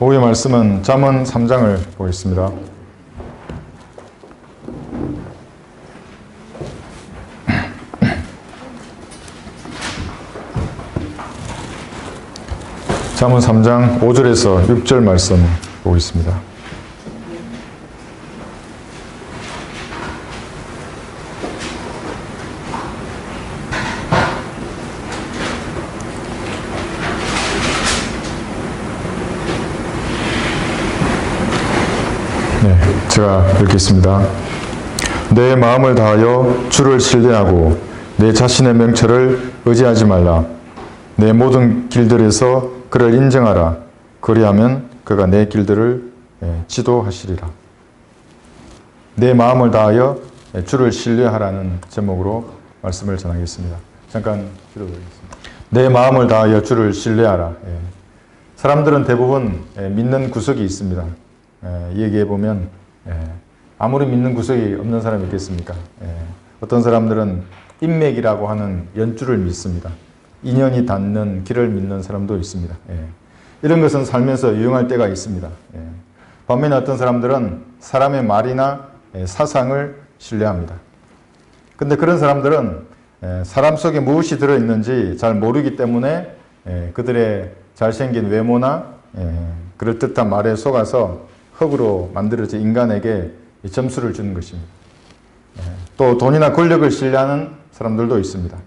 오후의 말씀은 잠언 3장을 보겠습니다. 잠언 3장 5절에서 6절 말씀 보겠습니다. 제가 읽겠습니다. 내 마음을 다하여 주를 신뢰하고 내 자신의 명철을 의지하지 말라. 내 모든 길들에서 그를 인정하라. 그리하면 그가 내 길들을 지도하시리라. 내 마음을 다하여 주를 신뢰하라는 제목으로 말씀을 전하겠습니다. 잠깐 기도드리겠습니다. 내 마음을 다하여 주를 신뢰하라. 사람들은 대부분 믿는 구석이 있습니다. 얘기해보면 아무리 믿는 구석이 없는 사람이 있겠습니까? 어떤 사람들은 인맥이라고 하는 연줄을 믿습니다. 인연이 닿는 길을 믿는 사람도 있습니다. 이런 것은 살면서 유용할 때가 있습니다. 반면에 어떤 사람들은 사람의 말이나 사상을 신뢰합니다. 근데 그런 사람들은 사람 속에 무엇이 들어있는지 잘 모르기 때문에 그들의 잘생긴 외모나 그럴듯한 말에 속아서 흙으로 만들어진 인간에게 점수를 주는 것입니다. 또 돈이나 권력을 신뢰하는 사람들도 있습니다.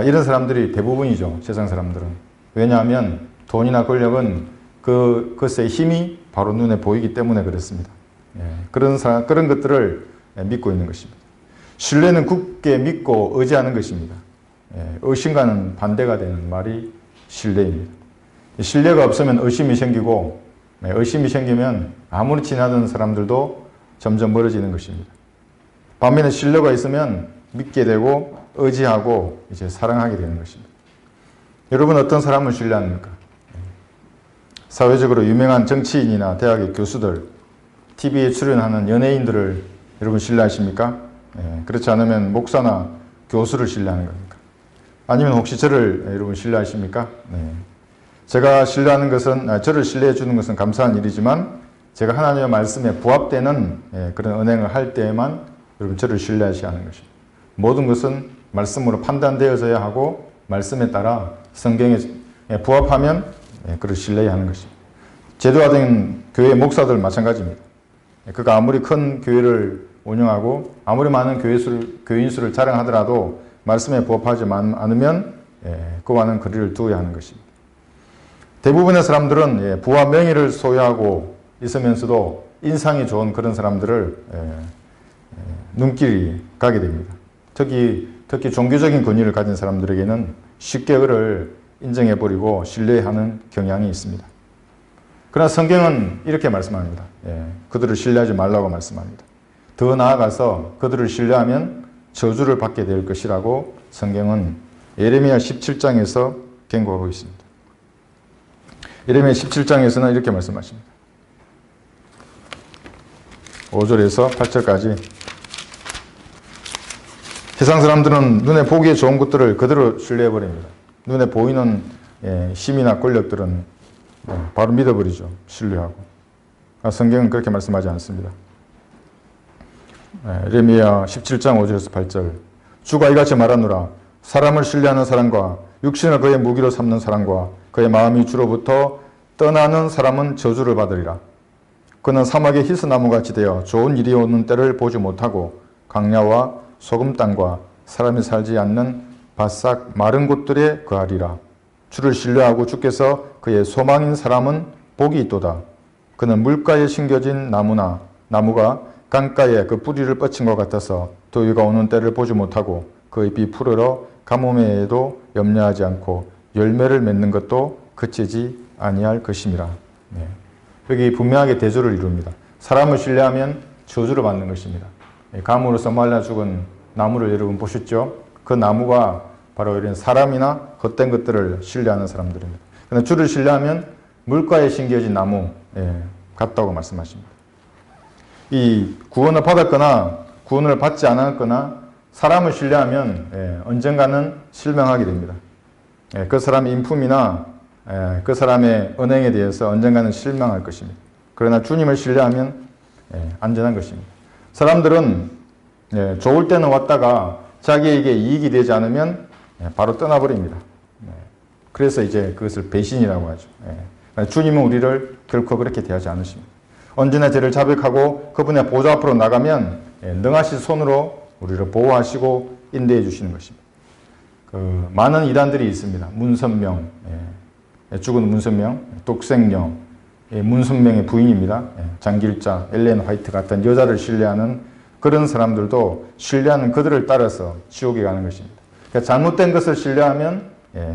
이런 사람들이 대부분이죠. 세상 사람들은. 왜냐하면 돈이나 권력은 그것의 힘이 바로 눈에 보이기 때문에 그렇습니다. 그런 것들을 믿고 있는 것입니다. 신뢰는 굳게 믿고 의지하는 것입니다. 의심과는 반대가 되는 말이 신뢰입니다. 신뢰가 없으면 의심이 생기고 의심이 생기면 아무리 친하던 사람들도 점점 멀어지는 것입니다. 반면에 신뢰가 있으면 믿게 되고 의지하고 이제 사랑하게 되는 것입니다. 여러분 어떤 사람을 신뢰합니까? 사회적으로 유명한 정치인이나 대학의 교수들, TV에 출연하는 연예인들을 여러분 신뢰하십니까? 그렇지 않으면 목사나 교수를 신뢰하는 겁니까? 아니면 혹시 저를 여러분 신뢰하십니까? 제가 신뢰하는 것은, 저를 신뢰해 주는 것은 감사한 일이지만 제가 하나님의 말씀에 부합되는 그런 언행을 할 때에만 여러분 저를 신뢰하셔야 하는 것입니다. 모든 것은 말씀으로 판단되어져야 하고 말씀에 따라 성경에 부합하면 그를 신뢰해야 하는 것입니다. 제도화된 교회 목사들 마찬가지입니다. 그가 아무리 큰 교회를 운영하고 아무리 많은 교인 수를 자랑하더라도 말씀에 부합하지 않으면 그와는 거리를 두어야 하는 것입니다. 대부분의 사람들은 부와 명예를 소유하고 있으면서도 인상이 좋은 그런 사람들을 눈길이 가게 됩니다. 특히 종교적인 권위를 가진 사람들에게는 쉽게 그를 인정해버리고 신뢰하는 경향이 있습니다. 그러나 성경은 이렇게 말씀합니다. 그들을 신뢰하지 말라고 말씀합니다. 더 나아가서 그들을 신뢰하면 저주를 받게 될 것이라고 성경은 예레미야 17장에서 경고하고 있습니다. 예레미야 17장에서는 이렇게 말씀하십니다. 5절에서 8절까지 세상 사람들은 눈에 보기에 좋은 것들을 그대로 신뢰해버립니다. 눈에 보이는 힘이나 권력들은 바로 믿어버리죠. 신뢰하고. 성경은 그렇게 말씀하지 않습니다. 예레미야 17장 5절에서 8절 주가 이같이 말하노라. 사람을 신뢰하는 사람과 육신을 그의 무기로 삼는 사람과 그의 마음이 주로부터 떠나는 사람은 저주를 받으리라. 그는 사막의 히스나무같이 되어 좋은 일이 오는 때를 보지 못하고 강야와 소금 땅과 사람이 살지 않는 바싹 마른 곳들에 거하리라. 주를 신뢰하고 주께서 그의 소망인 사람은 복이 있도다. 그는 물가에 심겨진 나무가 강가에 그 뿌리를 뻗친 것 같아서 더위가 오는 때를 보지 못하고 그 잎이 푸르러 가뭄에도 염려하지 않고 열매를 맺는 것도 그치지 아니할 것임이라. 여기 분명하게 대조를 이룹니다. 사람을 신뢰하면 저주를 받는 것입니다. 가뭄으로서 말라 죽은 나무를 여러분 보셨죠? 그 나무가 바로 이런 사람이나 헛된 것들을 신뢰하는 사람들입니다. 그런데 주를 신뢰하면 물가에 심겨진 나무 같다고 말씀하십니다. 이 구원을 받았거나 구원을 받지 않았거나 사람을 신뢰하면 언젠가는 실명하게 됩니다. 그 사람의 인품이나 그 사람의 언행에 대해서 언젠가는 실망할 것입니다. 그러나 주님을 신뢰하면 안전한 것입니다. 사람들은 좋을 때는 왔다가 자기에게 이익이 되지 않으면 바로 떠나버립니다. 그래서 이제 그것을 배신이라고 하죠. 주님은 우리를 결코 그렇게 대하지 않으십니다. 언제나 죄를 자백하고 그분의 보좌 앞으로 나가면 능하신 손으로 우리를 보호하시고 인도해 주시는 것입니다. 많은 이단들이 있습니다. 문선명, 죽은 문선명, 독생령, 문선명의 부인입니다. 장길자, 엘렌 화이트 같은 여자를 신뢰하는 그런 사람들도 신뢰하는 그들을 따라서 지옥에 가는 것입니다. 그러니까 잘못된 것을 신뢰하면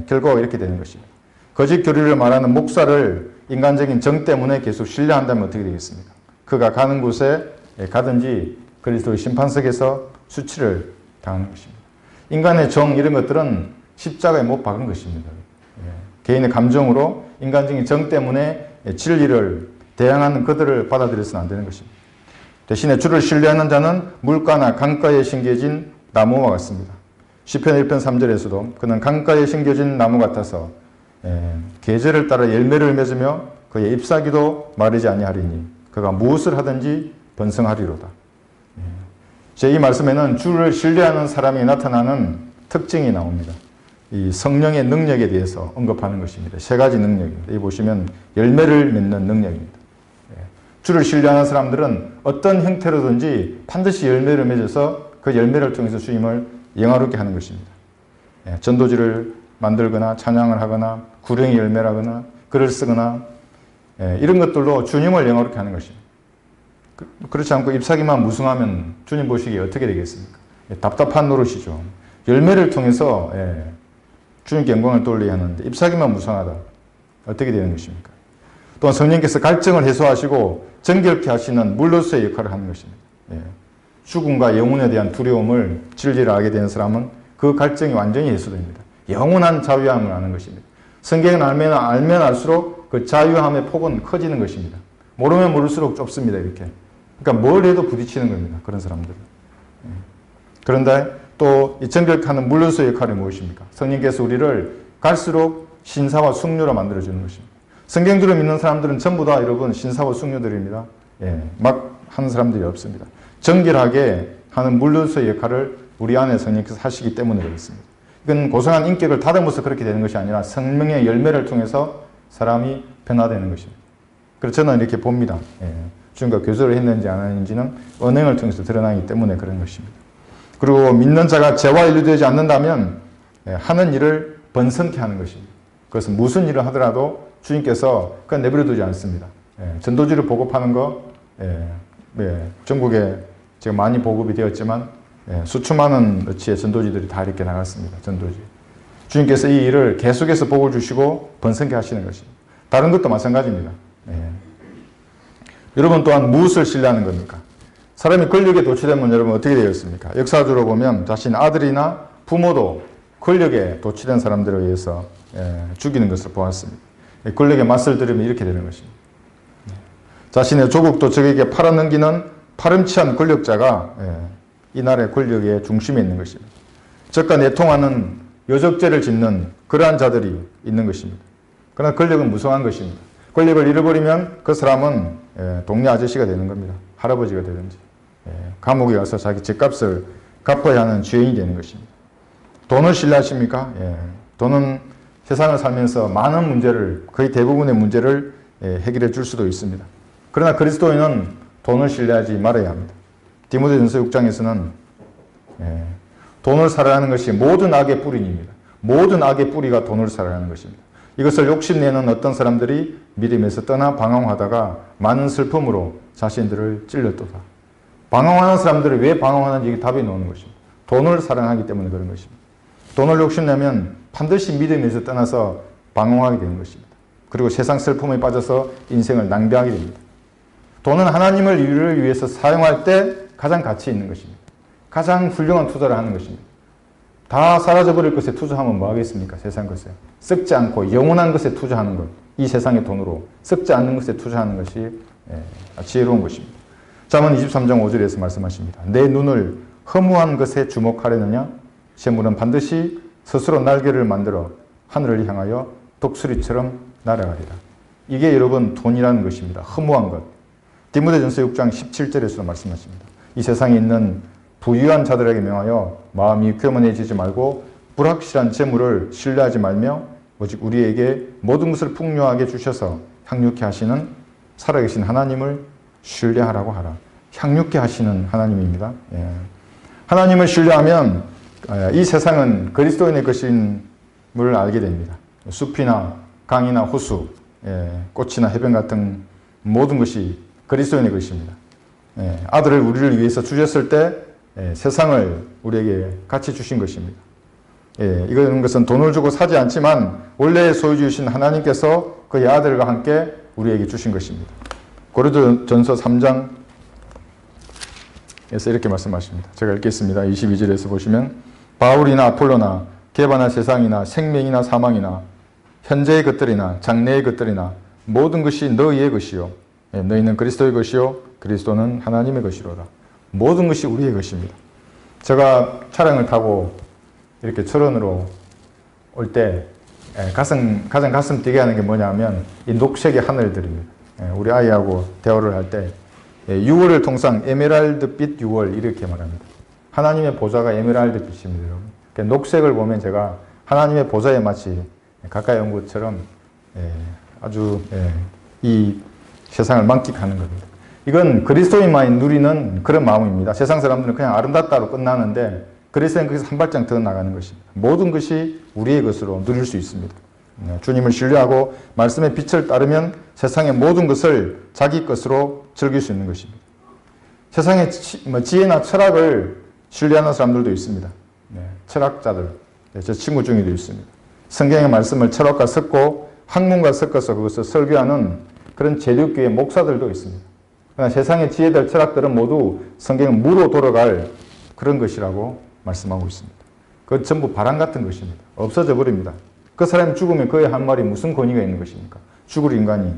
결과가 이렇게 되는 것입니다. 거짓 교리를 말하는 목사를 인간적인 정 때문에 계속 신뢰한다면 어떻게 되겠습니까? 그가 가는 곳에 가든지 그리스도의 심판석에서 수치를 당하는 것입니다. 인간의 정 이런 것들은 십자가에 못 박은 것입니다. 개인의 감정으로 인간적인 정 때문에 진리를 대항하는 그들을 받아들여서는 안 되는 것입니다. 대신에 주를 신뢰하는 자는 물가나 강가에 심겨진 나무와 같습니다. 시편 1편 3절에서도 그는 강가에 심겨진 나무 같아서 계절을 따라 열매를 맺으며 그의 잎사귀도 마르지 아니하리니 그가 무엇을 하든지 번성하리로다. 제 이 말씀에는 주를 신뢰하는 사람이 나타나는 특징이 나옵니다. 이 성령의 능력에 대해서 언급하는 것입니다. 세 가지 능력입니다. 여기 보시면 열매를 맺는 능력입니다. 주를 신뢰하는 사람들은 어떤 형태로든지 반드시 열매를 맺어서 그 열매를 통해서 주님을 영화롭게 하는 것입니다. 전도지를 만들거나 찬양을 하거나 구령의 열매라거나 글을 쓰거나 이런 것들로 주님을 영화롭게 하는 것입니다. 그렇지 않고 잎사귀만 무성하면 주님 보시기에 어떻게 되겠습니까? 답답한 노릇이죠. 열매를 통해서 주님께 영광을 돌리게 하는데 잎사귀만 무성하다. 어떻게 되는 것입니까? 또한 성령께서 갈증을 해소하시고 정결케 하시는 물로서의 역할을 하는 것입니다. 죽음과 영혼에 대한 두려움을 진리를 알게 되는 사람은 그 갈증이 완전히 해소됩니다. 영원한 자유함을 아는 것입니다. 성경을 알면 알수록 그 자유함의 폭은 커지는 것입니다. 모르면 모를수록 좁습니다. 이렇게. 그러니까 뭘 해도 부딪히는 겁니다. 그런 사람들은. 그런데 또 이 정결하는 물로서의 역할이 무엇입니까? 성령께서 우리를 갈수록 신사와 숙녀로 만들어주는 것입니다. 성경주를 믿는 사람들은 전부 다 여러분 신사와 숙녀들입니다. 막 하는 사람들이 없습니다. 정결하게 하는 물로서의 역할을 우리 안에 성령께서 하시기 때문에 그렇습니다. 이건 고상한 인격을 다듬어서 그렇게 되는 것이 아니라 성령의 열매를 통해서 사람이 변화되는 것입니다. 그래서 저는 이렇게 봅니다. 주님과 교제를 했는지 안 했는지는 언행을 통해서 드러나기 때문에 그런 것입니다. 그리고 믿는 자가 죄와 연루되지 않는다면 하는 일을 번성케 하는 것입니다. 그것은 무슨 일을 하더라도 주님께서 그건 내버려두지 않습니다. 전도지를 보급하는 거 전국에 지금 많이 보급이 되었지만 수천만 원어치의 전도지들이 다 이렇게 나갔습니다. 전도지. 주님께서 이 일을 계속해서 복을 주시고 번성케 하시는 것입니다. 다른 것도 마찬가지입니다. 여러분 또한 무엇을 신뢰하는 겁니까? 사람이 권력에 도취되면 여러분 어떻게 되었습니까? 역사적으로 보면 자신 아들이나 부모도 권력에 도취된 사람들에 의해서 죽이는 것을 보았습니다. 권력에 맞설 들으면 이렇게 되는 것입니다. 자신의 조국도 적에게 팔아넘기는 파렴치한 권력자가 이 나라의 권력의 중심에 있는 것입니다. 적과 내통하는 여적죄를 짓는 그러한 자들이 있는 것입니다. 그러나 권력은 무성한 것입니다. 권력을 잃어버리면 그 사람은 동네 아저씨가 되는 겁니다. 할아버지가 되든지 감옥에 가서 자기 집값을 갚아야 하는 죄인이 되는 것입니다. 돈을 신뢰하십니까? 돈은 세상을 살면서 많은 문제를 거의 대부분의 문제를 해결해 줄 수도 있습니다. 그러나 그리스도인은 돈을 신뢰하지 말아야 합니다. 디모데전서 6장에서는 돈을 사랑하는 것이 모든 악의 뿌리입니다. 모든 악의 뿌리가 돈을 사랑하는 것입니다. 이것을 욕심내는 어떤 사람들이 믿음에서 떠나 방황하다가 많은 슬픔으로 자신들을 찔렀도다. 방황하는 사람들이 왜 방황하는지 이게 답이 나오는 것입니다. 돈을 사랑하기 때문에 그런 것입니다. 돈을 욕심내면 반드시 믿음에서 떠나서 방황하게 되는 것입니다. 그리고 세상 슬픔에 빠져서 인생을 낭비하게 됩니다. 돈은 하나님을 위해서 사용할 때 가장 가치 있는 것입니다. 가장 훌륭한 투자를 하는 것입니다. 다 사라져버릴 것에 투자하면 뭐 하겠습니까? 세상 것에. 썩지 않고 영원한 것에 투자하는 것. 이 세상의 돈으로 썩지 않는 것에 투자하는 것이 지혜로운 것입니다. 잠언 23장 5절에서 말씀하십니다. 내 눈을 허무한 것에 주목하려느냐? 재물은 반드시 스스로 날개를 만들어 하늘을 향하여 독수리처럼 날아가리라. 이게 여러분 돈이라는 것입니다. 허무한 것. 디모데전서 6장 17절에서 말씀하십니다. 이 세상에 있는 부유한 자들에게 명하여 마음이 교만해지지 말고 불확실한 재물을 신뢰하지 말며 오직 우리에게 모든 것을 풍요하게 주셔서 향유케 하시는 살아계신 하나님을 신뢰하라고 하라. 향유케 하시는 하나님입니다. 예. 하나님을 신뢰하면 이 세상은 그리스도인의 것임을 알게 됩니다. 숲이나 강이나 호수, 꽃이나 해변 같은 모든 것이 그리스도인의 것입니다. 아들을 우리를 위해서 주셨을 때 세상을 우리에게 같이 주신 것입니다. 이런 것은 돈을 주고 사지 않지만 원래 소유주신 하나님께서 그의 아들과 함께 우리에게 주신 것입니다. 고린도전서 3장에서 이렇게 말씀하십니다. 제가 읽겠습니다. 22절에서 보시면 바울이나 아폴로나 개바나 세상이나 생명이나 사망이나 현재의 것들이나 장래의 것들이나 모든 것이 너희의 것이요 너희는 그리스도의 것이요 그리스도는 하나님의 것이로다. 모든 것이 우리의 것입니다. 제가 차량을 타고 이렇게 철원으로 올 때 가장 가슴 뛰게 하는 게 뭐냐면 이 녹색의 하늘들입니다. 우리 아이하고 대화를 할 때 6월을 통상 에메랄드빛 6월 이렇게 말합니다. 하나님의 보좌가 에메랄드 빛입니다. 여러분. 그러니까 녹색을 보면 제가 하나님의 보좌에 마치 가까이 온 것처럼 아주 이 세상을 만끽하는 겁니다. 이건 그리스도인만이 누리는 그런 마음입니다. 세상 사람들은 그냥 아름답다로 끝나는데 그리스도인은 거기서 한 발짝 더 나가는 것입니다. 모든 것이 우리의 것으로 누릴 수 있습니다. 주님을 신뢰하고 말씀의 빛을 따르면 세상의 모든 것을 자기 것으로 즐길 수 있는 것입니다. 세상의 지혜나 철학을 신뢰하는 사람들도 있습니다. 철학자들, 제 친구 중에도 있습니다. 성경의 말씀을 철학과 섞고 학문과 섞어서 그것을 설교하는 그런 제독교의 목사들도 있습니다. 그러나 세상의 지혜들, 철학들은 모두 성경의 무로 돌아갈 그런 것이라고 말씀하고 있습니다. 그건 전부 바람 같은 것입니다. 없어져 버립니다. 그 사람이 죽으면 그의 한 말이 무슨 권위가 있는 것입니까? 죽을 인간이.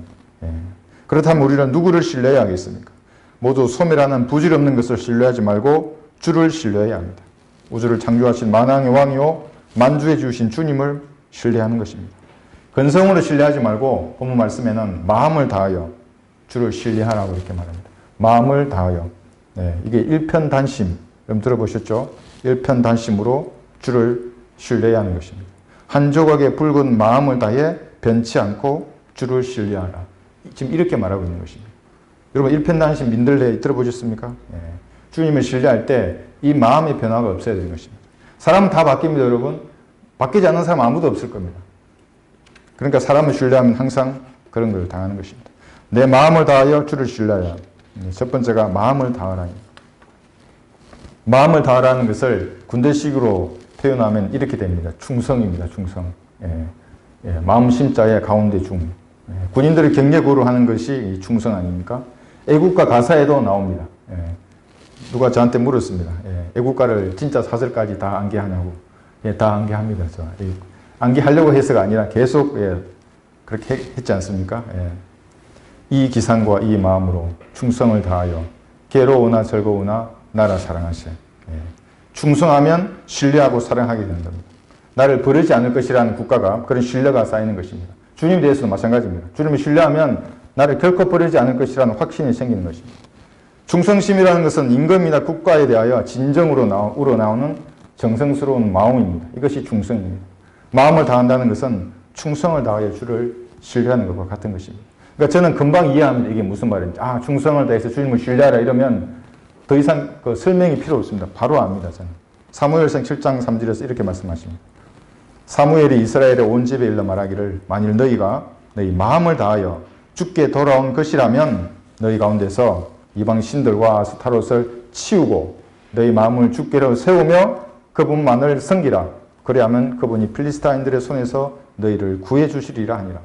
그렇다면 우리는 누구를 신뢰해야 하겠습니까? 모두 소멸하는 부질 없는 것을 신뢰하지 말고 주를 신뢰해야 합니다. 우주를 창조하신 만왕의 왕이요 만주해 주신 주님을 신뢰하는 것입니다. 근성으로 신뢰하지 말고 본문 말씀에는 마음을 다하여 주를 신뢰하라고 이렇게 말합니다. 마음을 다하여. 이게 일편단심. 여러분 들어보셨죠? 일편단심으로 주를 신뢰해야 하는 것입니다. 한 조각의 붉은 마음을 다해 변치 않고 주를 신뢰하라. 지금 이렇게 말하고 있는 것입니다. 여러분 일편단심 민들레 들어보셨습니까? 주님을 신뢰할 때 이 마음의 변화가 없어야 되는 것입니다. 사람은 다 바뀝니다, 여러분. 바뀌지 않는 사람 아무도 없을 겁니다. 그러니까 사람을 신뢰하면 항상 그런 걸 당하는 것입니다. 내 마음을 다하여 주를 신뢰하라. 첫 번째가 마음을 다하라. 마음을 다하라는 것을 군대식으로 표현하면 이렇게 됩니다. 충성입니다. 충성. 마음 심자의 가운데 중. 군인들이 격려구로 하는 것이 충성 아닙니까? 애국가 가사에도 나옵니다. 누가 저한테 물었습니다. 애국가를 진짜 사설까지 다 암기하냐고. 다 암기합니다. 저. 암기하려고 해서가 아니라 계속 그렇게 했지 않습니까? 이 기상과 이 마음으로 충성을 다하여 괴로우나 즐거우나 나라 사랑하세. 충성하면 신뢰하고 사랑하게 되는 겁니다. 나를 버리지 않을 것이라는 국가가 그런 신뢰가 쌓이는 것입니다. 주님에 대해서도 마찬가지입니다. 주님을 신뢰하면 나를 결코 버리지 않을 것이라는 확신이 생기는 것입니다. 충성심이라는 것은 임금이나 국가에 대하여 진정으로 우러나오는 정성스러운 마음입니다. 이것이 충성입니다. 마음을 다한다는 것은 충성을 다하여 주를 신뢰하는 것과 같은 것입니다. 그러니까 저는 금방 이해합니다. 이게 무슨 말인지. 충성을 다해서 주님을 신뢰하라 이러면 더 이상 그 설명이 필요 없습니다. 바로 압니다. 저는. 사무엘상 7장 3절에서 이렇게 말씀하십니다. 사무엘이 이스라엘의 온 집에 일러 말하기를 만일 너희가 너희 마음을 다하여 주께 돌아온 것이라면 너희 가운데서 이방 신들과 아스타롯을 치우고 너희 마음을 주께로 세우며 그분만을 섬기라. 그리하면 그분이 필리스타인들의 손에서 너희를 구해 주시리라 하니라.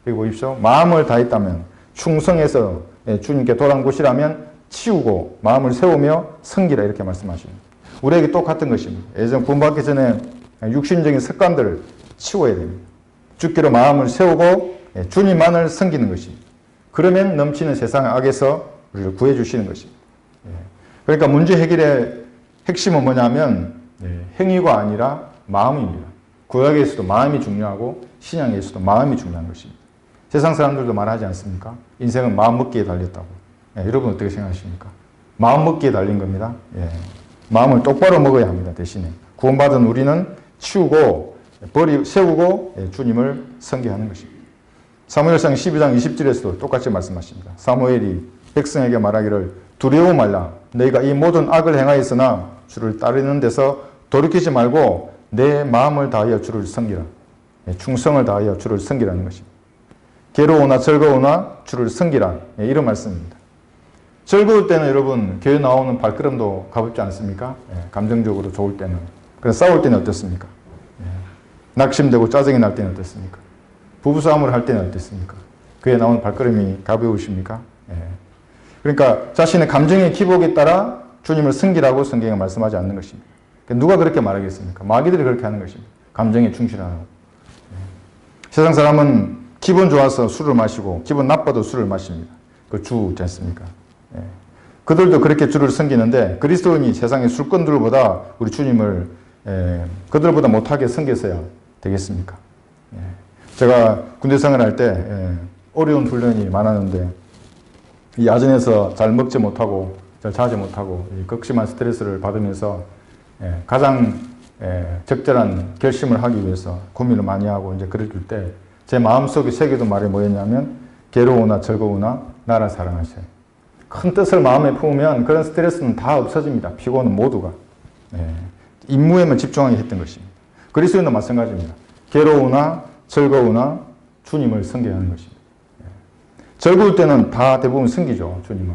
여기 보십시오. 마음을 다했다면 충성해서 주님께 돌아온 곳이라면 치우고 마음을 세우며 섬기라 이렇게 말씀하십니다. 우리에게 똑같은 것입니다. 예전 구원받기 전에 육신적인 습관들을 치워야 됩니다. 주께로 마음을 세우고 주님만을 섬기는 것입니다. 그러면 넘치는 세상 악에서 우리를 구해주시는 것입니다. 그러니까 문제 해결의 핵심은 뭐냐면 행위가 아니라 마음입니다. 구약에서도 마음이 중요하고 신약에서도 마음이 중요한 것입니다. 세상 사람들도 말하지 않습니까? 인생은 마음 먹기에 달렸다고. 여러분 어떻게 생각하십니까? 마음 먹기에 달린 겁니다. 마음을 똑바로 먹어야 합니다. 대신에 구원받은 우리는 치우고 세우고 주님을 섬기하는 것입니다. 사무엘상 12장 20절에서도 똑같이 말씀하십니다. 사무엘이 백성에게 말하기를 두려워 말라. 너희가 이 모든 악을 행하였으나 주를 따르는 데서 돌이키지 말고 내 마음을 다하여 주를 섬기라. 충성을 다하여 주를 섬기라는 것입니다. 괴로우나 즐거우나 주를 섬기라. 이런 말씀입니다. 즐거울 때는 여러분 교회 나오는 발걸음도 가볍지 않습니까? 감정적으로 좋을 때는. 그래서 싸울 때는 어떻습니까? 낙심되고 짜증이 날 때는 어떻습니까? 부부싸움을 할 때는 어떻습니까? 교회 나오는 발걸음이 가벼우십니까? 그러니까 자신의 감정의 기복에 따라 주님을 섬기라고 성경에 말씀하지 않는 것입니다. 누가 그렇게 말하겠습니까? 마귀들이 그렇게 하는 것입니다. 감정에 충실하라고. 세상 사람은 기분 좋아서 술을 마시고 기분 나빠도 술을 마십니다. 그 주지 않습니까? 그들도 그렇게 주를 섬기는데 그리스도인이 세상의 술꾼들보다 우리 주님을 그들보다 못하게 섬겼어야 되겠습니까? 제가 군대 생활할 때 어려운 훈련이 많았는데 이 야전에서 잘 먹지 못하고 잘 자지 못하고 극심한 스트레스를 받으면서 가장 적절한 결심을 하기 위해서 고민을 많이 하고 이제 그럴 때 제 마음속에 새겨둔 말이 뭐였냐면 괴로우나 즐거우나 나라 사랑하세요. 큰 뜻을 마음에 품으면 그런 스트레스는 다 없어집니다. 피곤은 모두가. 임무에만 집중하게 했던 것입니다. 그리스도인도 마찬가지입니다. 괴로우나 즐거우나 주님을 섬겨야 하는 것입니다. 즐거울 때는 다 대부분 섬기죠. 주님을.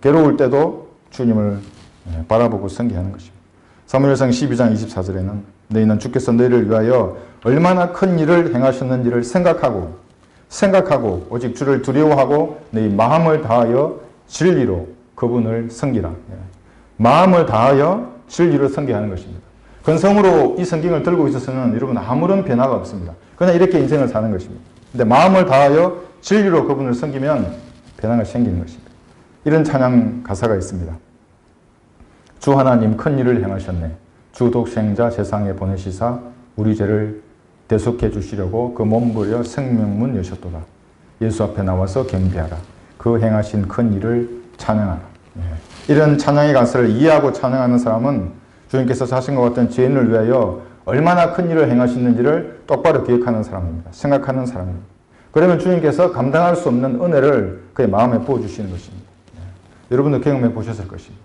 괴로울 때도 주님을 바라보고 섬겨야 하는 것입니다. 사무엘상 12장 24절에는 너희는 주께서 너희를 위하여 얼마나 큰 일을 행하셨는지를 생각하고 오직 주를 두려워하고 너희 마음을 다하여 진리로 그분을 섬기라. 마음을 다하여 진리로 섬겨야 하는 것입니다. 근성으로 이 성경을 들고 있어서는 여러분 아무런 변화가 없습니다. 그냥 이렇게 인생을 사는 것입니다. 근데 마음을 다하여 진리로 그분을 섬기면 변화가 생기는 것입니다. 이런 찬양 가사가 있습니다. 주 하나님 큰 일을 행하셨네. 주 독생자 세상에 보내시사 우리 죄를 대속해 주시려고 그 몸부려 생명문 여셨도다. 예수 앞에 나와서 경배하라. 그 행하신 큰 일을 찬양하라. 이런 찬양의 가사를 이해하고 찬양하는 사람은 주님께서 자신과 같은 죄인을 위하여 얼마나 큰 일을 행하셨는지를 똑바로 기억하는 사람입니다. 생각하는 사람입니다. 그러면 주님께서 감당할 수 없는 은혜를 그의 마음에 부어주시는 것입니다. 여러분도 경험해 보셨을 것입니다.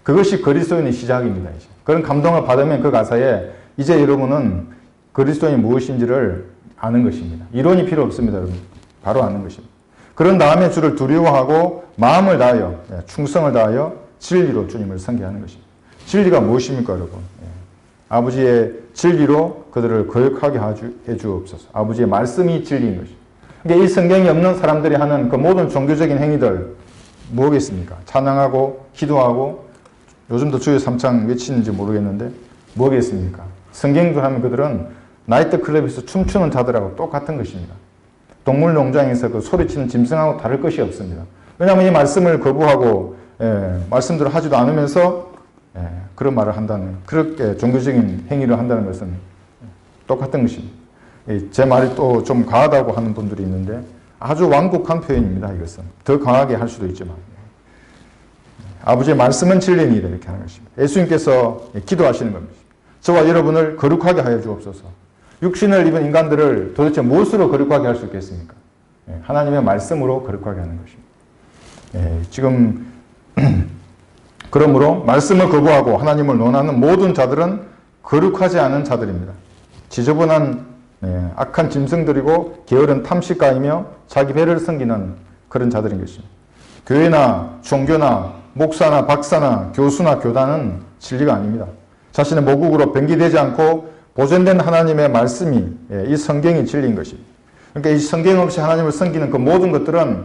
그것이 그리스도인의 시작입니다. 이제. 그런 감동을 받으면 그 가사에 이제 여러분은 그리스도인이 무엇인지를 아는 것입니다. 이론이 필요 없습니다. 여러분. 바로 아는 것입니다. 그런 다음에 주를 두려워하고 마음을 다하여 충성을 다하여 진리로 주님을 섬기하는 것입니다. 진리가 무엇입니까 여러분? 아버지의 진리로 그들을 거룩하게 해 주옵소서. 아버지의 말씀이 진리인 것입니다. 그러니까 이 성경이 없는 사람들이 하는 그 모든 종교적인 행위들 뭐겠습니까? 찬양하고 기도하고 요즘도 주의 삼창 외치는지 모르겠는데 뭐겠습니까? 성경도 하면 그들은 나이트클럽에서 춤추는 자들하고 똑같은 것입니다. 동물농장에서 그 소리치는 짐승하고 다를 것이 없습니다. 왜냐하면 이 말씀을 거부하고 말씀대로 하지도 않으면서 그런 말을 한다는 그렇게 종교적인 행위를 한다는 것은 똑같은 것입니다. 제 말이 또 좀 과하다고 하는 분들이 있는데 아주 완곡한 표현입니다. 이것은 더 강하게 할 수도 있지만 아버지의 말씀은 진리니이다 이렇게 하는 것입니다. 예수님께서 기도하시는 겁니다. 저와 여러분을 거룩하게 하여 주옵소서. 육신을 입은 인간들을 도대체 무엇으로 거룩하게 할 수 있겠습니까? 하나님의 말씀으로 거룩하게 하는 것입니다. 지금 그러므로 말씀을 거부하고 하나님을 논하는 모든 자들은 거룩하지 않은 자들입니다. 지저분한 악한 짐승들이고 게으른 탐식가이며 자기 배를 섬기는 그런 자들인 것입니다. 교회나 종교나 목사나 박사나 교수나 교단은 진리가 아닙니다. 자신의 모국으로 변기되지 않고 보존된 하나님의 말씀이 이 성경이 진리인 것입니다. 그러니까 이 성경 없이 하나님을 섬기는 그 모든 것들은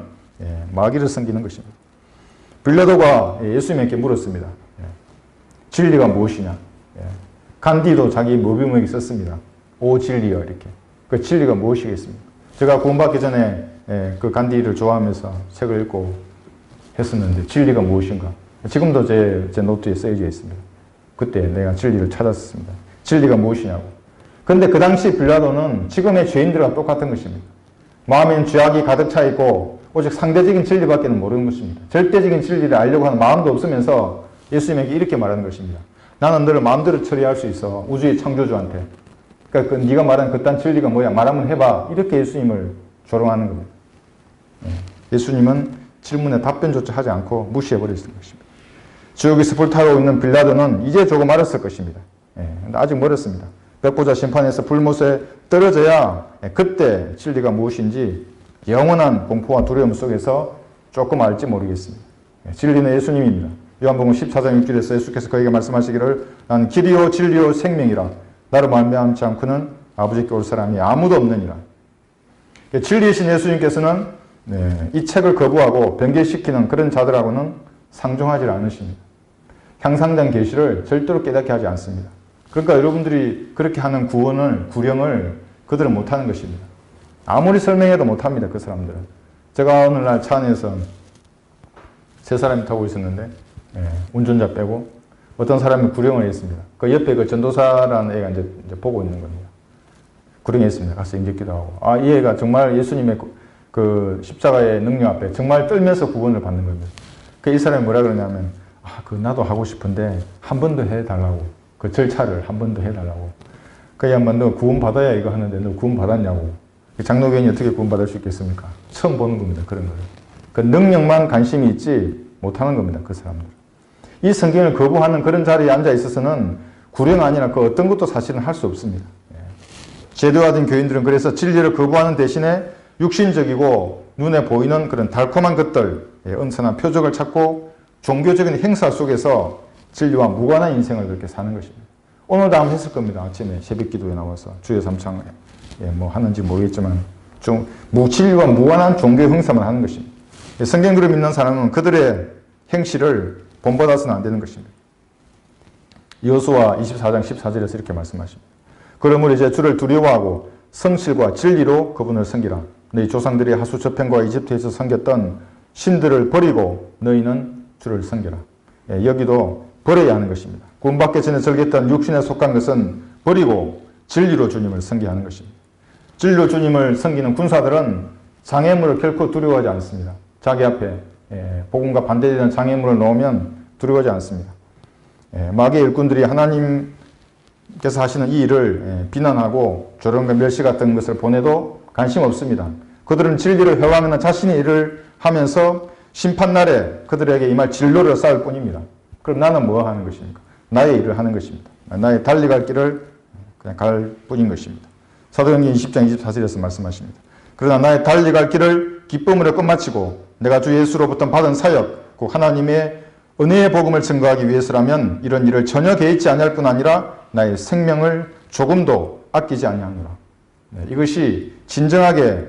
마귀를 섬기는 것입니다. 빌라도가 예수님에게 물었습니다. 진리가 무엇이냐? 간디도 자기 모범에게 썼습니다. 오 진리여 이렇게. 그 진리가 무엇이겠습니까? 제가 구원받기 전에 그 간디를 좋아하면서 책을 읽고 했었는데 진리가 무엇인가? 지금도 제 노트에 쓰여져 있습니다. 그때 내가 진리를 찾았습니다. 진리가 무엇이냐고. 그런데 그 당시 빌라도는 지금의 죄인들과 똑같은 것입니다. 마음에는 죄악이 가득 차 있고 오직 상대적인 진리밖에 모르는 것입니다. 절대적인 진리를 알려고 하는 마음도 없으면서 예수님에게 이렇게 말하는 것입니다. 나는 너를 마음대로 처리할 수 있어. 우주의 창조주한테. 그러니까 네가 말하는 그딴 진리가 뭐야? 말 한번 해봐. 이렇게 예수님을 조롱하는 겁니다. 예수님은 질문에 답변조차 하지 않고 무시해버렸을 것입니다. 지옥에서 불타고 있는 빌라도는 이제 조금 알았을 것입니다. 근데 아직 멀었습니다. 백보자 심판에서 불못에 떨어져야 그때 진리가 무엇인지 영원한 공포와 두려움 속에서 조금 알지 모르겠습니다. 진리는 예수님입니다. 요한복음 14장 6절에서 예수께서 그에게 말씀하시기를 나는 길이요 진리요 생명이라 나를 말미암지 않고는 아버지께 올 사람이 아무도 없느니라. 진리이신 예수님께서는 이 책을 거부하고 변개시키는 그런 자들하고는 상종하지 않으십니다. 향상된 계시를 절대로 깨닫게 하지 않습니다. 그러니까 여러분들이 그렇게 하는 구령을 그들은 못하는 것입니다. 아무리 설명해도 못합니다. 그 사람들은. 제가 오늘날 차 안에서 세 사람이 타고 있었는데 운전자 빼고 어떤 사람이 구령을 했습니다. 그 옆에 그 전도사라는 애가 이제 보고 있는 겁니다. 구령했습니다. 가서 인격기도 하고. 이 애가 정말 예수님의 그 십자가의 능력 앞에 정말 떨면서 구원을 받는 겁니다. 이 사람이 뭐라 그러냐면 나도 하고 싶은데 한 번 더 해달라고. 그 절차를 한 번 더 해달라고. 그 양반 너 구원 받아야 이거 하는데 너 구원 받았냐고. 장로교인이 어떻게 구원 받을 수 있겠습니까? 처음 보는 겁니다. 그런 거를. 그 능력만 관심이 있지 못하는 겁니다. 그 사람들. 이 성경을 거부하는 그런 자리에 앉아 있어서는 구령 아니라 그 어떤 것도 사실은 할 수 없습니다. 제도화된 교인들은 그래서 진리를 거부하는 대신에 육신적이고 눈에 보이는 그런 달콤한 것들, 은선한 표적을 찾고 종교적인 행사 속에서 진리와 무관한 인생을 그렇게 사는 것입니다. 오늘도 한번 했을 겁니다. 아침에 새벽 기도에 나와서 주여 삼창에 뭐 하는지 모르겠지만 진리와 무관한 종교 행사만 하는 것입니다. 성경들을 믿는 사람은 그들의 행실을 본받아서는 안 되는 것입니다. 여호수아 24장 14절에서 이렇게 말씀하십니다. 그러므로 이제 주를 두려워하고 성실과 진리로 그분을 섬기라. 너희 조상들이 하수 저편과 이집트에서 섬겼던 신들을 버리고 너희는 주를 섬겨라. 여기도 버려야 하는 것입니다. 구원받기 전에 즐겼던 육신에 속한 것은 버리고 진리로 주님을 섬기하는 것입니다. 진리로 주님을 섬기는 군사들은 장애물을 결코 두려워하지 않습니다. 자기 앞에 복음과 반대되는 장애물을 놓으면 두려워하지 않습니다. 마귀의 일꾼들이 하나님께서 하시는 이 일을 비난하고 조롱과 멸시 같은 것을 보내도 관심 없습니다. 그들은 진리를 회방하는 자신의 일을 하면서 심판날에 그들에게 임할 진로를 쌓을 뿐입니다. 그럼 나는 뭐 하는 것입니까? 나의 일을 하는 것입니다. 나의 달리 갈 길을 그냥 갈 뿐인 것입니다. 사도행전 20장 24절에서 말씀하십니다. 그러나 나의 달리 갈 길을 기쁨으로 끝마치고 내가 주 예수로부터 받은 사역, 곧 하나님의 은혜의 복음을 증거하기 위해서라면 이런 일을 전혀 개의치 아니할 뿐 아니라 나의 생명을 조금도 아끼지 아니하노라. 이것이 진정하게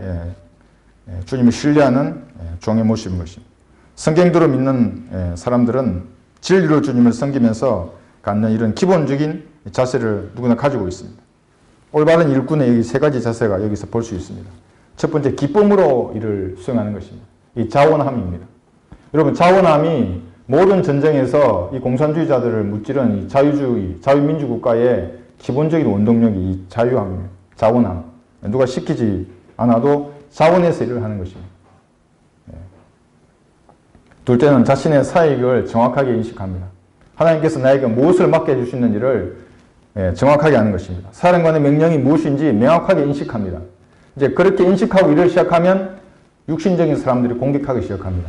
주님을 신뢰하는 종의 모습인 것입니다. 성경대로 믿는 사람들은 진리로 주님을 섬기면서 갖는 이런 기본적인 자세를 누구나 가지고 있습니다. 올바른 일꾼의 여기 세 가지 자세가 여기서 볼 수 있습니다. 첫 번째, 기쁨으로 일을 수행하는 것입니다. 이 자원함입니다. 여러분, 자원함이 모든 전쟁에서 이 공산주의자들을 무찌른 이 자유주의, 자유민주 국가의 기본적인 원동력이 이 자유함입니다. 자원함. 누가 시키지 않아도 자원해서 일을 하는 것입니다. 둘째는 자신의 사역을 정확하게 인식합니다. 하나님께서 나에게 무엇을 맡겨 주시는 일을 정확하게 아는 것입니다. 사령관의 명령이 무엇인지 명확하게 인식합니다. 이제 그렇게 인식하고 일을 시작하면 육신적인 사람들이 공격하기 시작합니다.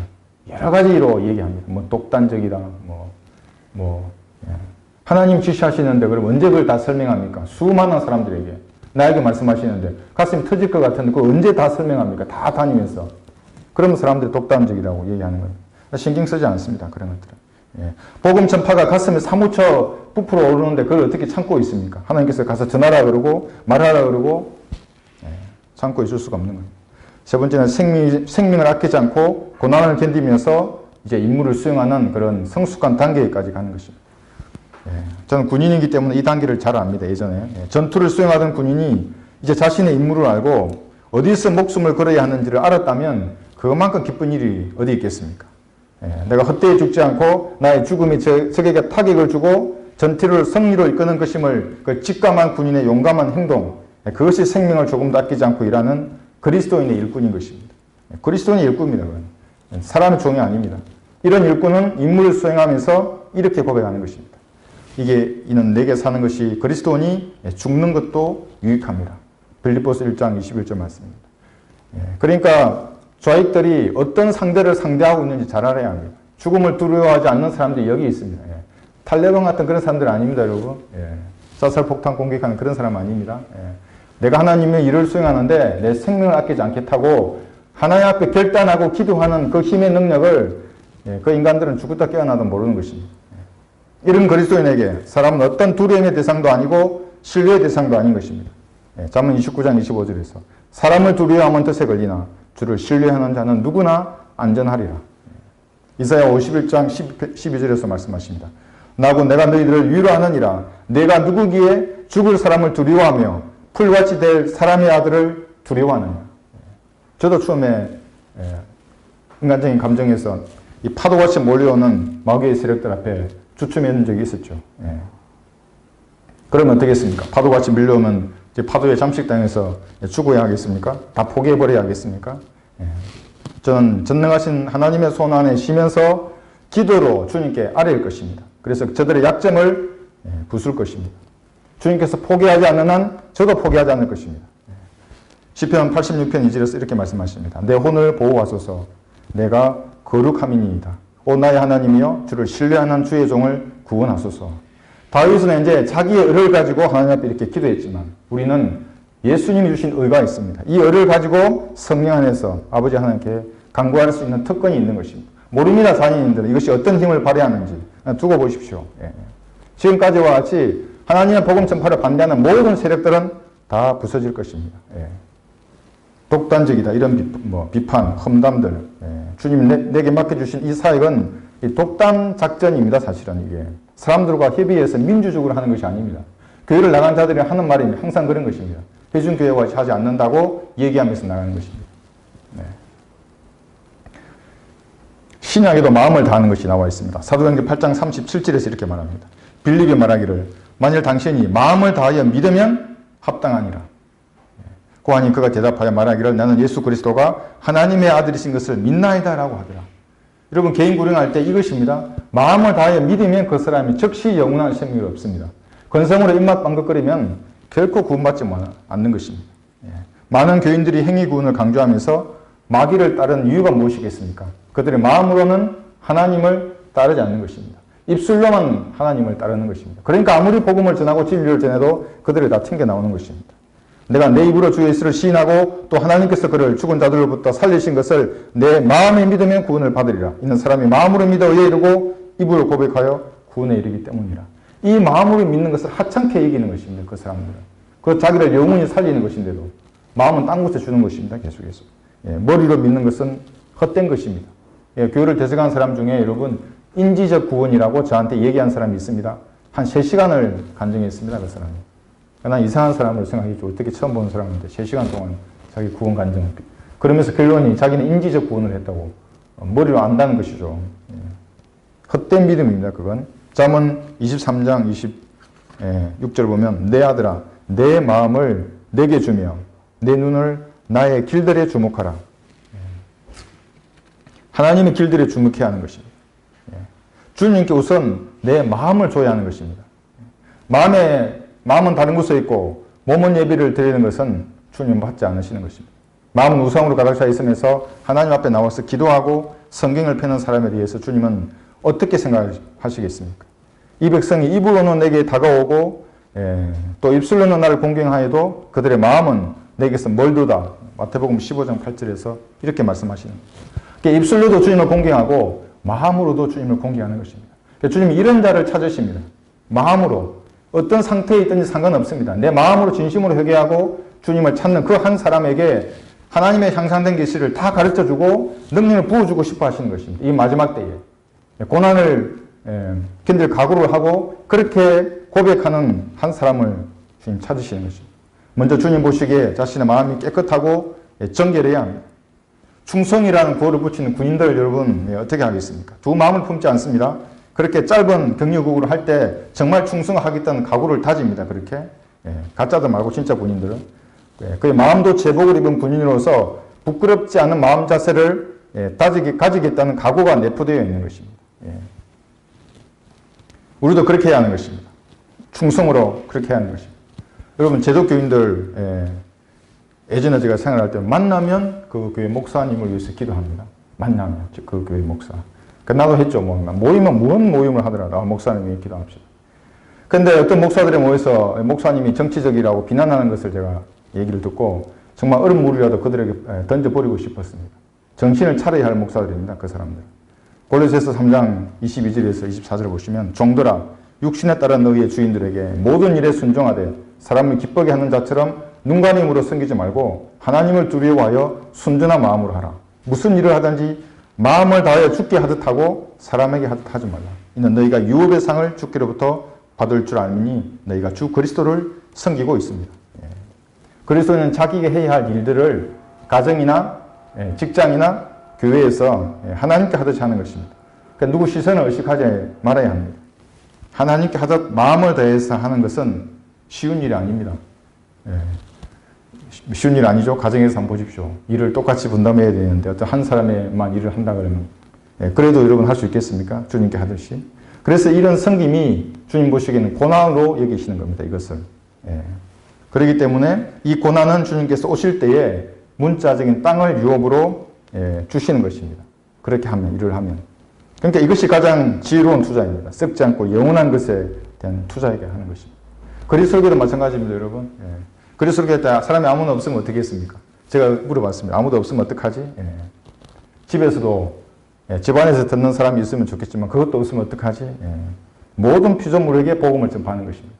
여러 가지로 얘기합니다. 뭐 독단적이다, 하나님 지시하시는데 그럼 언제 그걸 다 설명합니까? 수많은 사람들에게 나에게 말씀하시는데 가슴이 터질 것 같은데 그걸 언제 다 설명합니까? 다 다니면서. 그러면 사람들이 독단적이라고 얘기하는 거예요. 신경 쓰지 않습니다. 그런 것들은. 복음 전파가 가슴에 사무쳐 부풀어 오르는데 그걸 어떻게 참고 있습니까? 하나님께서 가서 전하라 그러고 말하라 그러고 참고 있을 수가 없는 거예요. 세 번째는 생명을 아끼지 않고 고난을 견디면서 이제 임무를 수행하는 그런 성숙한 단계까지 가는 것입니다. 저는 군인이기 때문에 이 단계를 잘 압니다. 예전에. 전투를 수행하던 군인이 이제 자신의 임무를 알고 어디서 목숨을 걸어야 하는지를 알았다면 그것만큼 기쁜 일이 어디 있겠습니까? 내가 헛되이 죽지 않고 나의 죽음이 적에게 타격을 주고 전투를 승리로 이끄는 것임을 그 직감한 군인의 용감한 행동, 그것이 생명을 조금도 아끼지 않고 일하는 그리스도인의 일꾼인 것입니다. 그리스도인의 일꾼입니다. 그건. 사람의 종이 아닙니다. 이런 일꾼은 임무를 수행하면서 이렇게 고백하는 것입니다. 이는 내게 사는 것이 그리스도니 죽는 것도 유익합니다. 빌립보서 1장 21절 말씀입니다. 그러니까 좌익들이 어떤 상대를 상대하고 있는지 잘 알아야 합니다. 죽음을 두려워하지 않는 사람들이 여기 있습니다. 탈레반 같은 그런 사람들 아닙니다, 여러분. 자살폭탄 공격하는 그런 사람 아닙니다. 내가 하나님의 일을 수행하는데 내 생명을 아끼지 않겠다고 하나님 앞에 결단하고 기도하는 그 힘의 능력을 그 인간들은 죽었다 깨어나도 모르는 것입니다. 이런 그리스도인에게 사람은 어떤 두려움의 대상도 아니고 신뢰의 대상도 아닌 것입니다. 잠언 29장 25절에서 사람을 두려워하면 덫에 걸리나 주를 신뢰하는 자는 누구나 안전하리라. 이사야 51장 12절에서 말씀하십니다. 나고 내가 너희들을 위로하느니라. 내가 누구기에 죽을 사람을 두려워하며 풀같이 될 사람의 아들을 두려워하느냐. 저도 처음에 인간적인 감정에서 이 파도같이 몰려오는 마귀의 세력들 앞에 주춤했는 적이 있었죠. 그러면 어떻겠습니까? 파도같이 밀려오면 이제 파도에 잠식당해서 죽어야 하겠습니까? 다 포기해버려야 하겠습니까? 저는 전능하신 하나님의 손 안에 쉬면서 기도로 주님께 아뢰일 것입니다. 그래서 저들의 약점을 부술 것입니다. 주님께서 포기하지 않는 한 저도 포기하지 않을 것입니다. 시편 86편 2절에서 이렇게 말씀하십니다. 내 혼을 보호하소서. 내가 거룩함이니이다. 오 나의 하나님이여 주를 신뢰하는 주의 종을 구원하소서. 다윗은 이제 자기의 의를 가지고 하나님 앞에 이렇게 기도했지만 우리는 예수님이 주신 의가 있습니다. 이 의를 가지고 성령 안에서 아버지 하나님께 간구할 수 있는 특권이 있는 것입니다. 모릅니다, 자녀님들은. 이것이 어떤 힘을 발휘하는지 두고 보십시오. 지금까지와 같이 하나님의 복음 전파를 반대하는 모든 세력들은 다 부서질 것입니다. 독단적이다. 이런 비판, 험담들. 주님이 내게 맡겨주신 이 사역은 독단 작전입니다. 사실은 이게. 사람들과 협의해서 민주적으로 하는 것이 아닙니다. 교회를 나간 자들이 하는 말이 항상 그런 것입니다. 회중교회와 하지 않는다고 얘기하면서 나가는 것입니다. 신약에도 마음을 다하는 것이 나와 있습니다. 사도행전 8장 37절에서 이렇게 말합니다. 빌립이 말하기를 만일 당신이 마음을 다하여 믿으면 합당하니라. 고하니 그가 대답하여 말하기를 나는 예수 그리스도가 하나님의 아들이신 것을 믿나이다 라고 하더라. 여러분 개인 구령할 때 이것입니다. 마음을 다하여 믿으면 그 사람이 즉시 영원한 생명이 없습니다. 건성으로 입맛 빵긋거리면 결코 구원받지 않는 것입니다. 많은 교인들이 행위구원을 강조하면서 마귀를 따르는 이유가 무엇이겠습니까? 그들의 마음으로는 하나님을 따르지 않는 것입니다. 입술로만 하나님을 따르는 것입니다. 그러니까 아무리 복음을 전하고 진리를 전해도 그들이 다 튕겨 나오는 것입니다. 내가 내 입으로 주 예수를 시인하고 또 하나님께서 그를 죽은 자들로부터 살리신 것을 내 마음에 믿으면 구원을 받으리라. 이는 사람이 마음으로 믿어 의에 이르고 입으로 고백하여 구원에 이르기 때문이라. 이 마음으로 믿는 것을 하찮게 여기는 것입니다. 그 사람들은. 그 자기를 영원히 살리는 것인데도 마음은 딴 곳에 주는 것입니다. 계속해서. 머리로 믿는 것은 헛된 것입니다. 교회를 대적한 사람 중에 여러분 인지적 구원이라고 저한테 얘기한 사람이 있습니다. 한 3시간을 간증했습니다. 그 사람이. 난 이상한 사람으로 생각했죠. 어떻게 처음 보는 사람인데 3시간 동안 자기 구원 간증을. 그러면서 결론이 자기는 인지적 구원을 했다고. 머리로 안다는 것이죠. 헛된 믿음입니다. 그건. 잠언 23장 26절 보면 내 아들아 내 마음을 내게 주며 내 눈을 나의 길들에 주목하라. 하나님의 길들에 주목해야 하는 것입니다. 주님께 우선 내 마음을 줘야 하는 것입니다. 마음은 다른 곳에 있고 몸은 예비를 드리는 것은 주님 받지 않으시는 것입니다. 마음은 우상으로 가득 차 있으면서 하나님 앞에 나와서 기도하고 성경을 펴는 사람에 대해서 주님은 어떻게 생각하시겠습니까? 이 백성이 입으로는 내게 다가오고 또 입술로는 나를 공경하여도 그들의 마음은 내게서 멀도다. 마태복음 15장 8절에서 이렇게 말씀하시는 거예요. 그러니까 입술로도 주님을 공경하고 마음으로도 주님을 공경하는 것입니다. 그러니까 주님이 이런 자를 찾으십니다. 마음으로 어떤 상태에 있든지 상관없습니다. 내 마음으로 진심으로 회개하고 주님을 찾는 그 한 사람에게 하나님의 향상된 계시를 다 가르쳐주고 능력을 부어주고 싶어 하시는 것입니다. 이 마지막 때에 고난을 견딜 각오를 하고 그렇게 고백하는 한 사람을 주님 찾으시는 것입니다. 먼저 주님 보시기에 자신의 마음이 깨끗하고 정결해야 합니다. 충성이라는 구호를 붙이는 군인들 여러분 어떻게 하겠습니까? 두 마음을 품지 않습니다. 그렇게 짧은 격려구호를 할 때 정말 충성하겠다는 각오를 다집니다. 그렇게 가짜도 말고 진짜 군인들은 그의 마음도 제복을 입은 군인으로서 부끄럽지 않은 마음 자세를 가지겠다는 각오가 내포되어 있는 것입니다. 우리도 그렇게 해야 하는 것입니다. 충성으로 그렇게 해야 하는 것입니다. 여러분, 제독교인들, 예전에 제가 생활할 때 만나면 그 교회 목사님을 위해서 기도합니다. 만나면 그 교회 목사. 나도 했죠. 모이면 무슨 모임을 하더라도 목사님 위해 기도합시다. 근데 어떤 목사들이 모여서 목사님이 정치적이라고 비난하는 것을 제가 얘기를 듣고 정말 얼음물이라도 그들에게 던져버리고 싶었습니다. 정신을 차려야 할 목사들입니다. 그 사람들. 골로새서 3장 22절에서 24절을 보시면 종들아 육신에 따른 너희의 주인들에게 모든 일에 순종하되 사람을 기쁘게 하는 자처럼 눈가림으로 섬기지 말고 하나님을 두려워하여 순전한 마음으로 하라. 무슨 일을 하든지 마음을 다하여 주께 하듯 하고 사람에게 하듯 하지 말라. 이는 너희가 유업의 상을 주께로부터 받을 줄 알미니 너희가 주 그리스도를 섬기고 있습니다. 그리스도는 자기가 해야 할 일들을 가정이나 직장이나 교회에서 하나님께 하듯이 하는 것입니다. 그러니까 누구 시선을 의식하지 말아야 합니다. 하나님께 하듯 마음을 다해서 하는 것은 쉬운 일이 아닙니다. 쉬운 일 아니죠. 가정에서 한번 보십시오. 일을 똑같이 분담해야 되는데 어떤 한 사람의만 일을 한다 그러면 그래도 여러분 할 수 있겠습니까? 주님께 하듯이. 그래서 이런 섬김이 주님 보시기에는 고난으로 여기시는 겁니다. 이것을. 그렇기 때문에 이 고난은 주님께서 오실 때에 문자적인 땅을 유업으로 주시는 것입니다. 그렇게 하면, 일을 하면. 그러니까 이것이 가장 지혜로운 투자입니다. 썩지 않고 영원한 것에 대한 투자에게 하는 것입니다. 그리스도교도 마찬가지입니다, 여러분. 그리스도교에 사람이 아무도 없으면 어떻게 했습니까? 제가 물어봤습니다. 아무도 없으면 어떡하지? 집에서도 집안에서 듣는 사람이 있으면 좋겠지만 그것도 없으면 어떡하지? 모든 피조물에게 복음을 전파하는 것입니다.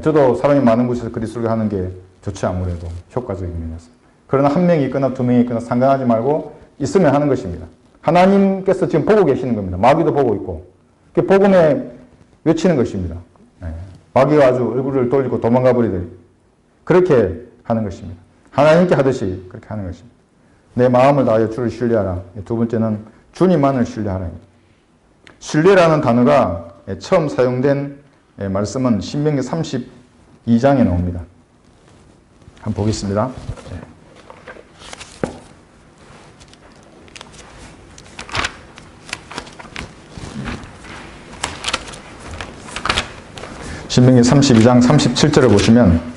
저도 사람이 많은 곳에서 그리스도교 하는 게 좋지 아무래도 효과적인 면에서. 그러나 한 명이 있거나 두 명이 있거나 상관하지 말고 있으면 하는 것입니다. 하나님께서 지금 보고 계시는 겁니다. 마귀도 보고 있고. 복음에 외치는 것입니다. 마귀가 아주 얼굴을 돌리고 도망가 버리더니 그렇게 하는 것입니다. 하나님께 하듯이 그렇게 하는 것입니다. 내 마음을 다하여 주를 신뢰하라. 두 번째는 주님만을 신뢰하라. 신뢰라는 단어가 처음 사용된 말씀은 신명기 32장에 나옵니다. 한번 보겠습니다. 신명기 32장 37절을 보시면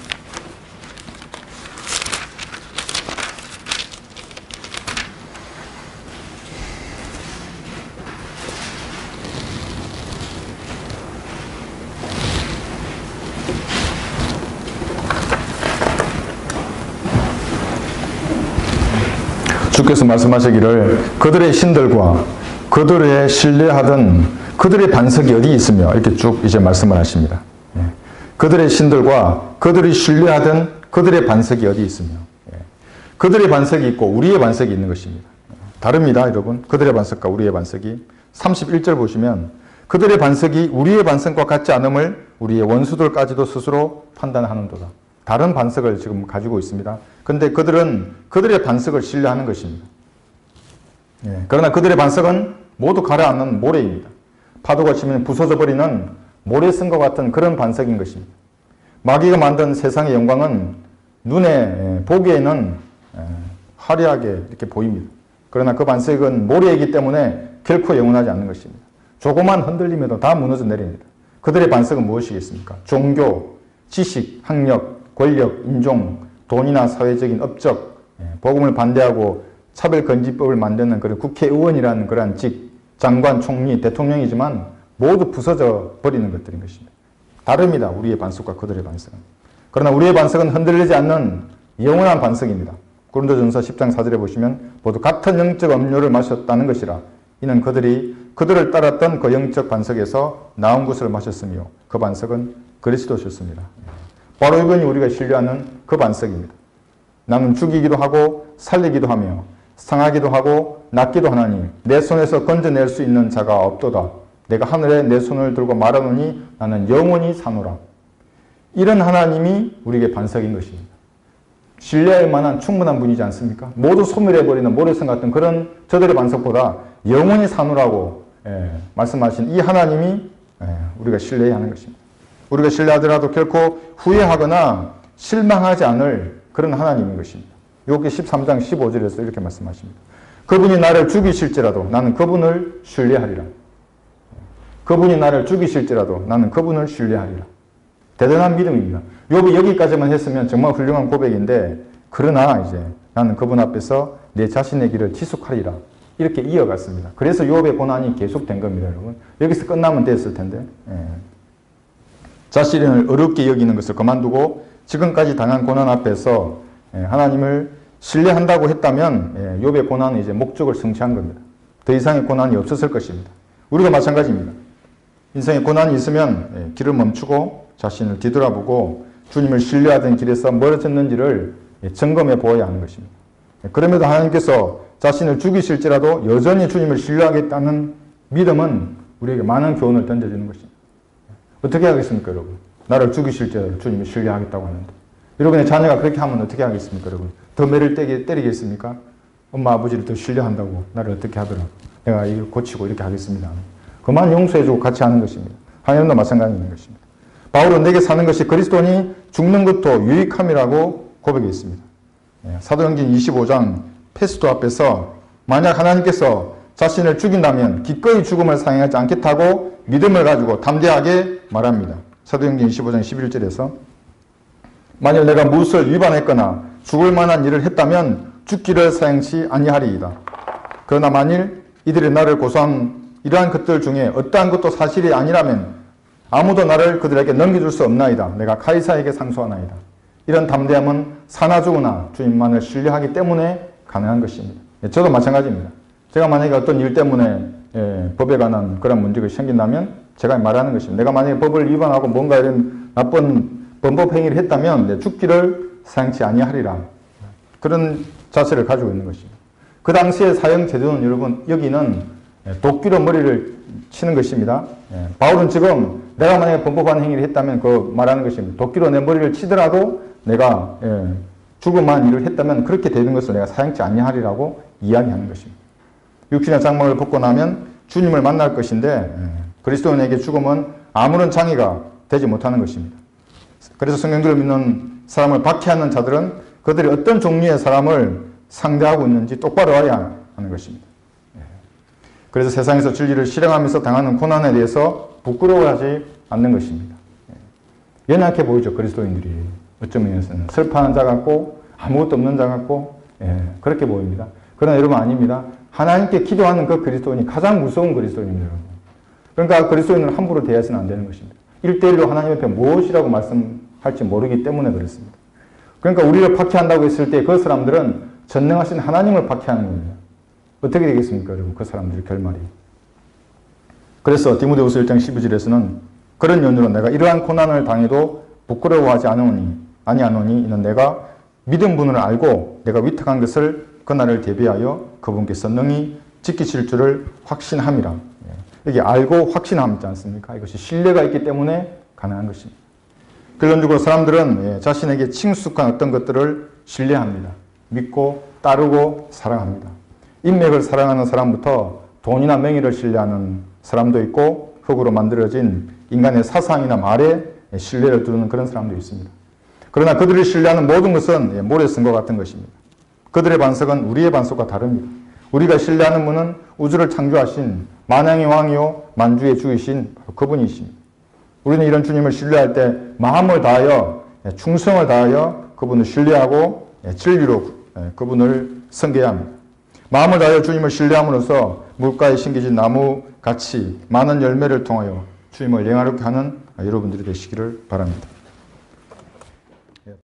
주께서 말씀하시기를 그들의 신들과 그들의 신뢰하던 그들의 반석이 어디 있으며 이렇게 쭉 이제 말씀을 하십니다. 그들의 신들과 그들이 신뢰하던 그들의 반석이 어디 있으며 그들의 반석이 있고 우리의 반석이 있는 것입니다. 다릅니다, 여러분. 그들의 반석과 우리의 반석이 31절 보시면 그들의 반석이 우리의 반석과 같지 않음을 우리의 원수들까지도 스스로 판단하는도다. 다른 반석을 지금 가지고 있습니다. 그런데 그들은 그들의 반석을 신뢰하는 것입니다. 그러나 그들의 반석은 모두 가라앉는 모래입니다. 파도가 치면 부서져 버리는 모래성과 같은 그런 반석인 것입니다. 마귀가 만든 세상의 영광은 눈에 보기에는 화려하게 이렇게 보입니다. 그러나 그 반석은 모래이기 때문에 결코 영원하지 않는 것입니다. 조그만 흔들림에도 다 무너져 내립니다. 그들의 반석은 무엇이겠습니까? 종교, 지식, 학력, 권력, 인종, 돈이나 사회적인 업적, 복음을 반대하고 차별금지법을 만드는 그런 국회의원이라는 그러한 직, 장관, 총리, 대통령이지만 모두 부서져 버리는 것들인 것입니다. 다릅니다. 우리의 반석과 그들의 반석은. 그러나 우리의 반석은 흔들리지 않는 영원한 반석입니다. 고린도전서 10장 4절에 보시면 모두 같은 영적 음료를 마셨다는 것이라. 이는 그들이 그들을 따랐던 그 영적 반석에서 나온 것을 마셨으며 그 반석은 그리스도셨습니다. 바로 이번이 우리가 신뢰하는 그 반석입니다. 나는 죽이기도 하고 살리기도 하며 상하기도 하고 낫기도 하나니 내 손에서 건져낼 수 있는 자가 없도다. 내가 하늘에 내 손을 들고 말하노니 나는 영원히 사노라. 이런 하나님이 우리에게 반석인 것입니다. 신뢰할 만한 충분한 분이지 않습니까? 모두 소멸해버리는 모래성 같은 그런 저들의 반석보다 영원히 사노라고 말씀하신 이 하나님이 우리가 신뢰해야 하는 것입니다. 우리가 신뢰하더라도 결코 후회하거나 실망하지 않을 그런 하나님인 것입니다. 욥기 13장 15절에서 이렇게 말씀하십니다. 그분이 나를 죽이실지라도 나는 그분을 신뢰하리라. 그분이 나를 죽이실지라도 나는 그분을 신뢰하리라. 대단한 믿음입니다. 욥이 여기까지만 했으면 정말 훌륭한 고백인데, 그러나 이제 나는 그분 앞에서 내 자신의 길을 지속하리라. 이렇게 이어갔습니다. 그래서 욥의 고난이 계속된 겁니다, 여러분. 여기서 끝나면 됐을 텐데. 자신을 어렵게 여기는 것을 그만두고 지금까지 당한 고난 앞에서 하나님을 신뢰한다고 했다면 욥의 고난은 이제 목적을 성취한 겁니다. 더 이상의 고난이 없었을 것입니다. 우리도 마찬가지입니다. 인생에 고난이 있으면 길을 멈추고 자신을 뒤돌아보고 주님을 신뢰하던 길에서 멀어졌는지를 점검해 보아야 하는 것입니다. 그럼에도 하나님께서 자신을 죽이실지라도 여전히 주님을 신뢰하겠다는 믿음은 우리에게 많은 교훈을 던져주는 것입니다. 어떻게 하겠습니까, 여러분? 나를 죽이실지라도 주님을 신뢰하겠다고 하는데. 여러분의 자녀가 그렇게 하면 어떻게 하겠습니까, 여러분? 더 매를 때리겠습니까? 엄마, 아버지를 더 신뢰한다고 나를 어떻게 하더라. 내가 이걸 고치고 이렇게 하겠습니다. 그만 용서해주고 같이 하는 것입니다. 하나님도 마찬가지인 것입니다. 바울은 내게 사는 것이 그리스도니 죽는 것도 유익함이라고 고백했습니다. 사도행전 25장 페스토 앞에서 만약 하나님께서 자신을 죽인다면 기꺼이 죽음을 상행하지 않겠다고 믿음을 가지고 담대하게 말합니다. 사도행전 25장 11절에서 만일 내가 무엇을 위반했거나 죽을 만한 일을 했다면 죽기를 사행치 아니하리이다. 그러나 만일 이들이 나를 고소한 이러한 것들 중에 어떠한 것도 사실이 아니라면 아무도 나를 그들에게 넘겨줄 수 없나이다. 내가 카이사에게 상소하나이다. 이런 담대함은 사나 죽으나 주님만을 신뢰하기 때문에 가능한 것입니다. 저도 마찬가지입니다. 제가 만약에 어떤 일 때문에 법에 관한 그런 문제가 생긴다면 제가 말하는 것입니다. 내가 만약에 법을 위반하고 뭔가 이런 나쁜 범법 행위를 했다면 죽기를 사행치 아니하리라. 그런 자세를 가지고 있는 것입니다. 그 당시의 사형 제도는 여러분 여기는 도끼로 머리를 치는 것입니다. 바울은 지금 내가 만약에 범법한 행위를 했다면 그 말하는 것입니다. 도끼로 내 머리를 치더라도 내가 죽음한 일을 했다면 그렇게 되는 것을 내가 사행치 아니하리라고 이야기하는 것입니다. 육신의 장막을 벗고 나면 주님을 만날 것인데 그리스도인에게 죽음은 아무런 장애가 되지 못하는 것입니다. 그래서 성경들을 믿는 사람을 박해하는 자들은 그들이 어떤 종류의 사람을 상대하고 있는지 똑바로 알아야 하는 것입니다. 그래서 세상에서 진리를 실행하면서 당하는 고난에 대해서 부끄러워하지 않는 것입니다. 연약해 보이죠, 그리스도인들이. 어떤 면에서는 슬퍼하는 자 같고 아무것도 없는 자 같고 그렇게 보입니다. 그러나 여러분 아닙니다. 하나님께 기도하는 그 그리스도인이 가장 무서운 그리스도인입니다. 여러분. 그러니까 그리스도인을 함부로 대해서는 안 되는 것입니다. 1대1로 하나님 앞에 무엇이라고 말씀할지 모르기 때문에 그렇습니다. 그러니까 우리를 박해한다고 했을 때 그 사람들은 전능하신 하나님을 박해하는 겁니다. 어떻게 되겠습니까, 여러분? 그 사람들의 결말이. 그래서 디모데후서 1장 12절에서는 그런 연유로 내가 이러한 고난을 당해도 부끄러워하지 아니하노니 이는 내가 믿은 분을 알고 내가 위탁한 것을 그날을 대비하여 그분께서 능히 지키실 줄을 확신함이라. 여기 알고 확신함 있지 않습니까? 이것이 신뢰가 있기 때문에 가능한 것입니다. 결론적으로 사람들은 자신에게 친숙한 어떤 것들을 신뢰합니다. 믿고 따르고 사랑합니다. 인맥을 사랑하는 사람부터 돈이나 명예를 신뢰하는 사람도 있고 흙으로 만들어진 인간의 사상이나 말에 신뢰를 두는 그런 사람도 있습니다. 그러나 그들을 신뢰하는 모든 것은 모래 쓴 것 같은 것입니다. 그들의 반석은 우리의 반석과 다릅니다. 우리가 신뢰하는 분은 우주를 창조하신 만왕의 왕이요 만주의 주이신 그분이십니다. 우리는 이런 주님을 신뢰할 때 마음을 다하여 충성을 다하여 그분을 신뢰하고 진리로 그분을 섬겨야 합니다. 마음을 다하여 주님을 신뢰함으로써 물가에 심겨진 나무같이 많은 열매를 통하여 주님을 영화롭게 하는 여러분들이 되시기를 바랍니다.